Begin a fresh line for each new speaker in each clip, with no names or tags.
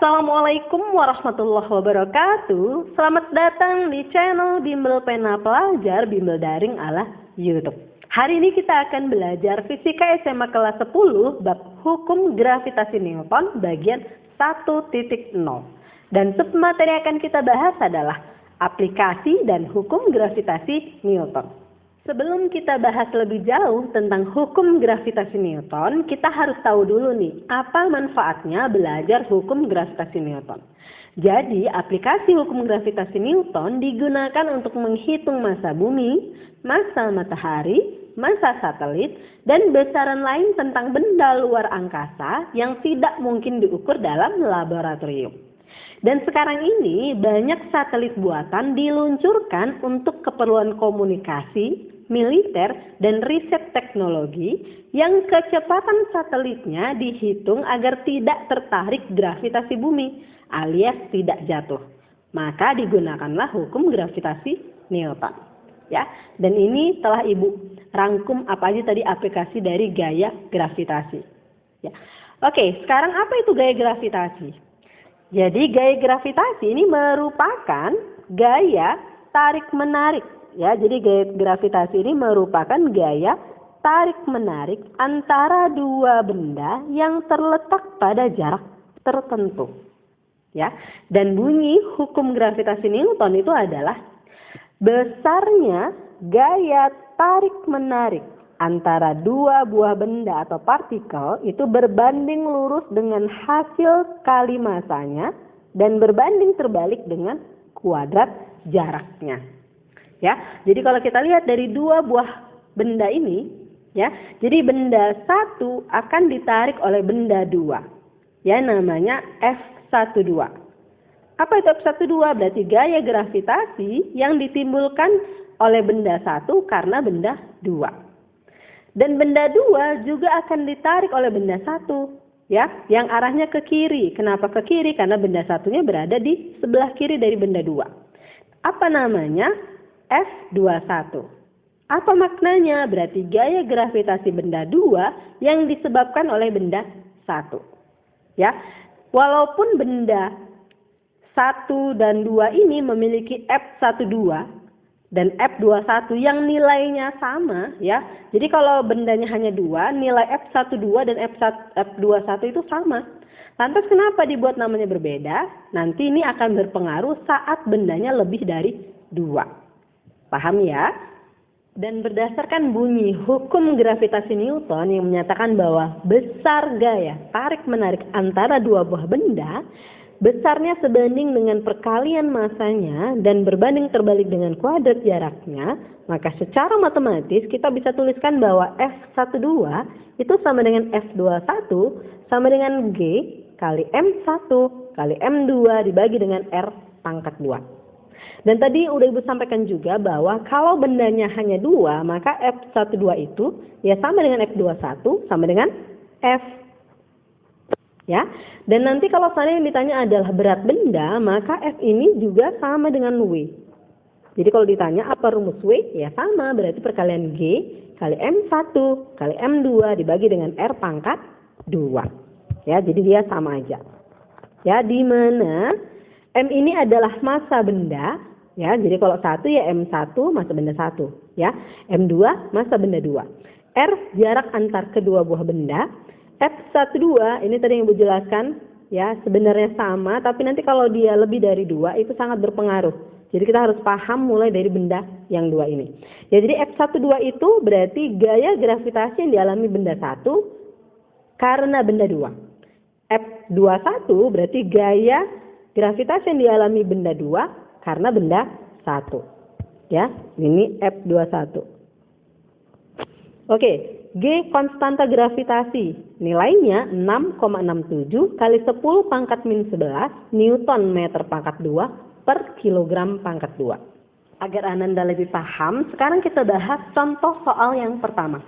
Assalamualaikum warahmatullahi wabarakatuh. Selamat datang di channel Bimbel Pena Pelajar Bimbel Daring ala YouTube. Hari ini kita akan belajar Fisika SMA kelas 10 bab Hukum Gravitasi Newton bagian 1.0. Dan submateri yang akan kita bahas adalah aplikasi dan hukum gravitasi Newton. Sebelum kita bahas lebih jauh tentang hukum gravitasi Newton, kita harus tahu dulu nih, apa manfaatnya belajar hukum gravitasi Newton. Jadi, aplikasi hukum gravitasi Newton digunakan untuk menghitung massa bumi, massa matahari, massa satelit, dan besaran lain tentang benda luar angkasa yang tidak mungkin diukur dalam laboratorium. Dan sekarang ini banyak satelit buatan diluncurkan untuk keperluan komunikasi, militer, dan riset teknologi yang kecepatan satelitnya dihitung agar tidak tertarik gravitasi bumi alias tidak jatuh. Maka digunakanlah hukum gravitasi Newton. Ya, dan ini telah Ibu rangkum apa aja tadi aplikasi dari gaya gravitasi. Ya. Oke, sekarang apa itu gaya gravitasi? Jadi gaya gravitasi ini merupakan gaya tarik-menarik. Ya, jadi gaya gravitasi ini merupakan gaya tarik-menarik antara dua benda yang terletak pada jarak tertentu. Ya, dan bunyi hukum gravitasi Newton itu adalah besarnya gaya tarik-menarik antara dua buah benda atau partikel itu berbanding lurus dengan hasil kali masanya dan berbanding terbalik dengan kuadrat jaraknya. Ya, jadi kalau kita lihat dari dua buah benda ini, ya, jadi benda satu akan ditarik oleh benda dua, ya, namanya F12. Apa itu F12? Berarti gaya gravitasi yang ditimbulkan oleh benda satu karena benda dua. Dan benda dua juga akan ditarik oleh benda satu, ya, yang arahnya ke kiri. Kenapa ke kiri? Karena benda satunya berada di sebelah kiri dari benda dua. Apa namanya? F21. Apa maknanya? Berarti gaya gravitasi benda dua yang disebabkan oleh benda satu. Ya, walaupun benda 1 dan 2 ini memiliki F12 dan F21 yang nilainya sama, ya. Jadi kalau bendanya hanya 2, nilai F12 dan F21 itu sama. Lantas kenapa dibuat namanya berbeda? Nanti ini akan berpengaruh saat bendanya lebih dari 2. Paham ya? Dan berdasarkan bunyi hukum gravitasi Newton yang menyatakan bahwa besar gaya tarik-menarik antara dua buah benda besarnya sebanding dengan perkalian masanya dan berbanding terbalik dengan kuadrat jaraknya, maka secara matematis kita bisa tuliskan bahwa F12 itu sama dengan F21 sama dengan G kali M1 kali M2 dibagi dengan R pangkat 2. Dan tadi udah Ibu sampaikan juga bahwa kalau bendanya hanya 2, maka F12 itu ya sama dengan F21 sama dengan F. Ya. Dan nanti kalau seandainya yang ditanya adalah berat benda, maka F ini juga sama dengan W. Jadi kalau ditanya apa rumus W, ya sama, berarti perkalian G kali M1 kali M2 dibagi dengan R pangkat 2. Ya, jadi dia sama aja. Ya, di mana M ini adalah massa benda, ya. Jadi kalau 1 ya M1 massa benda 1, ya. M2 massa benda 2. R jarak antar kedua buah benda. F12 ini tadi yang Ibu jelaskan, ya, sebenarnya sama, tapi nanti kalau dia lebih dari 2 itu sangat berpengaruh. Jadi kita harus paham mulai dari benda yang 2 ini. Ya, jadi F12 itu berarti gaya gravitasi yang dialami benda 1 karena benda 2. F21 berarti gaya gravitasi yang dialami benda 2 karena benda 1. Ya, ini F21. Oke, G konstanta gravitasi. Nilainya 6,67 kali 10 pangkat min 11 Newton meter pangkat 2 per kilogram pangkat 2. Agar Ananda lebih paham, sekarang kita bahas contoh soal yang pertama.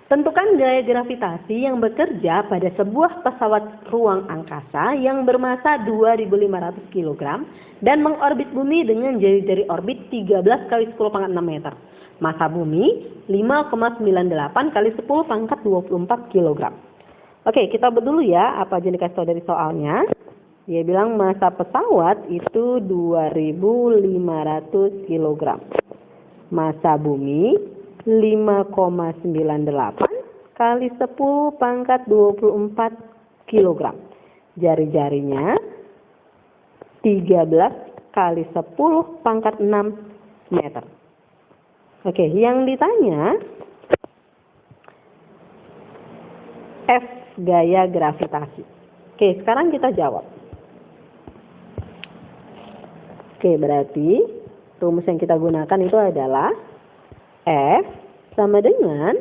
Tentukan gaya gravitasi yang bekerja pada sebuah pesawat ruang angkasa yang bermassa 2.500 kg dan mengorbit bumi dengan jari-jari orbit 13 kali 10 pangkat 6 meter. Massa bumi 5,98 kali 10 pangkat 24 kg. Oke, kita buat dulu ya apa aja yang dikasih tahu dari soalnya. Dia bilang massa pesawat itu 2.500 kg. Massa bumi 5,98 kali 10 pangkat 24 kg. Jari-jarinya 13 kali 10 pangkat 6 meter. Oke, yang ditanya F gaya gravitasi. Oke, sekarang kita jawab. Oke, berarti rumus yang kita gunakan itu adalah F sama dengan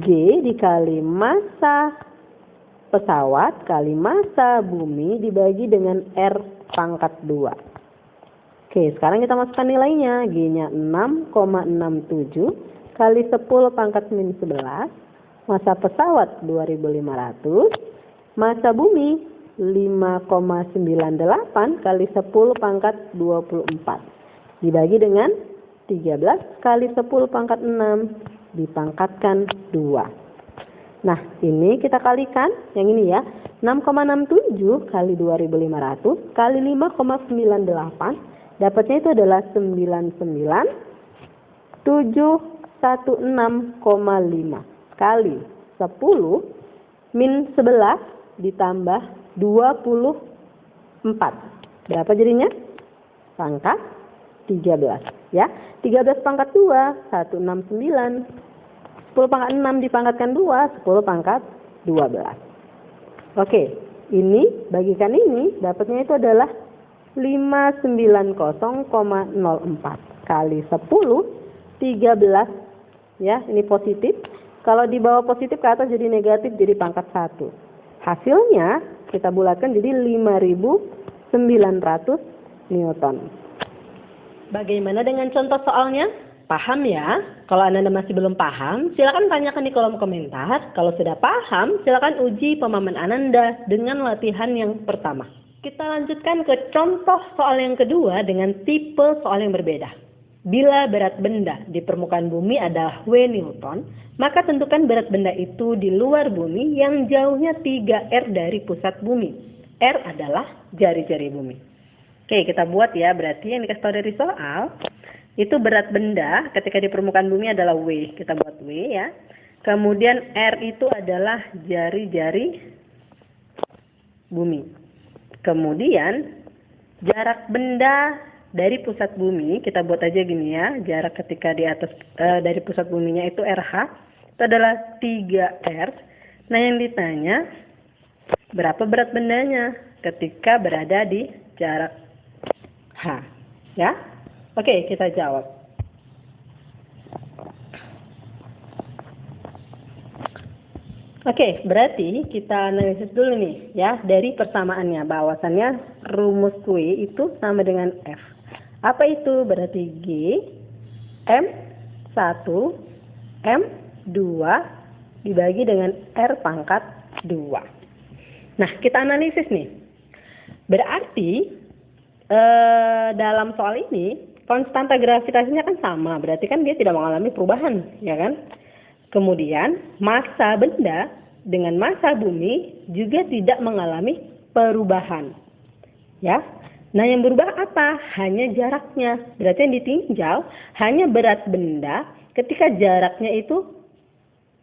G dikali massa pesawat kali massa bumi dibagi dengan R pangkat 2. Oke, sekarang kita masukkan nilainya. G-nya 6,67 kali 10 pangkat min 11. Massa pesawat 2.500. Massa bumi 5,98 kali 10 pangkat 24. Dibagi dengan 13 kali 10 pangkat 6. Dipangkatkan 2. Nah, ini kita kalikan. Yang ini ya. 6,67 kali 2.500 kali 5,98. Dapatnya itu adalah 99,716,5 kali 10 min 11 ditambah 24. Berapa jadinya? Pangkat 13. Ya, 13 pangkat 2, 169. 10 pangkat 6 dipangkatkan 2, 10 pangkat 12. Oke, ini bagikan ini, dapatnya itu adalah 590,04 kali 10 13, ya, ini positif. Kalau di bawah positif ke atas jadi negatif, jadi pangkat 1. Hasilnya kita bulatkan jadi 5.900 Newton. Bagaimana dengan contoh soalnya? Paham ya? Kalau Anda masih belum paham, silakan tanyakan di kolom komentar. Kalau sudah paham, silakan uji pemahaman Anda dengan latihan yang pertama. Kita lanjutkan ke contoh soal yang kedua dengan tipe soal yang berbeda. Bila berat benda di permukaan bumi adalah W Newton, maka tentukan berat benda itu di luar bumi yang jauhnya 3R dari pusat bumi. R adalah jari-jari bumi. Oke, kita buat ya. Berarti yang dikasih tahu dari soal, itu berat benda ketika di permukaan bumi adalah W. Kita buat W ya. Kemudian R itu adalah jari-jari bumi. Kemudian jarak benda dari pusat bumi, kita buat aja gini ya, jarak ketika di atas dari pusat buminya itu RH, itu adalah 3R. Nah, yang ditanya berapa berat bendanya ketika berada di jarak H, ya? Oke, kita jawab. Oke, berarti kita analisis dulu nih ya dari persamaannya. Bahwasannya rumus W itu sama dengan F. Apa itu? Berarti G M1 M2 dibagi dengan R pangkat 2. Nah, kita analisis nih. Berarti dalam soal ini konstanta gravitasinya kan sama. Berarti kan dia tidak mengalami perubahan, ya kan? Kemudian massa benda dengan massa bumi juga tidak mengalami perubahan. Ya. Nah, yang berubah apa? Hanya jaraknya. Berarti yang ditinjau hanya berat benda ketika jaraknya itu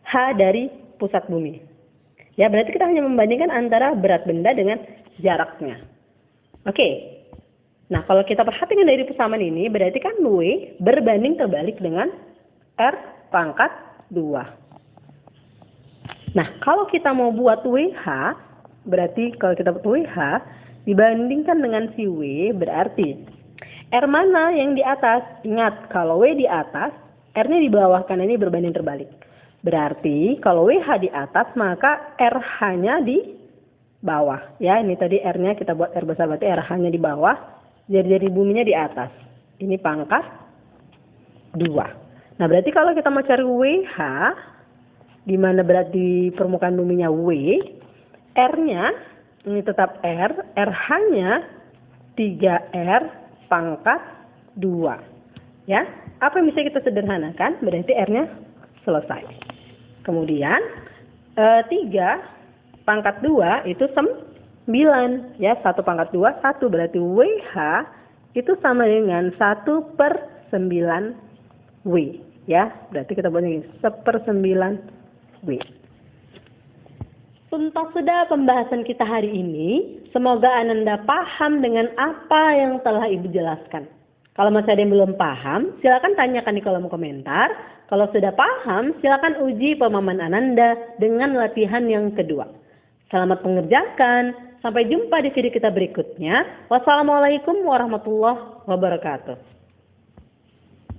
H dari pusat bumi. Ya, berarti kita hanya membandingkan antara berat benda dengan jaraknya. Oke. Nah, kalau kita perhatikan dari persamaan ini, berarti kan W berbanding terbalik dengan R pangkat 2. Nah, kalau kita mau buat WH, berarti kalau kita buat WH, dibandingkan dengan si W, berarti R mana yang di atas? Ingat, kalau W di atas, R-nya di bawah, karena ini berbanding terbalik. Berarti, kalau WH di atas, maka RH-nya di bawah. Ya, ini tadi R-nya kita buat R besar, berarti RH-nya di bawah, jari-jari buminya di atas. Ini pangkat 2. Nah, berarti kalau kita mau cari WH, di mana berarti permukaan buminya W, R-nya ini tetap R, RH-nya 3R pangkat 2. Ya, apa yang bisa kita sederhanakan? Berarti R-nya selesai. Kemudian 3 pangkat 2 itu 9. Ya, 1 pangkat 2, 1. Berarti WH itu sama dengan 1/9 W. Ya, berarti kita buatnya 1/9 W. Tuntas sudah pembahasan kita hari ini. Semoga Ananda paham dengan apa yang telah Ibu jelaskan. Kalau masih ada yang belum paham, silakan tanyakan di kolom komentar. Kalau sudah paham, silakan uji pemahaman Ananda dengan latihan yang kedua. Selamat mengerjakan. Sampai jumpa di video kita berikutnya. Wassalamualaikum warahmatullahi wabarakatuh.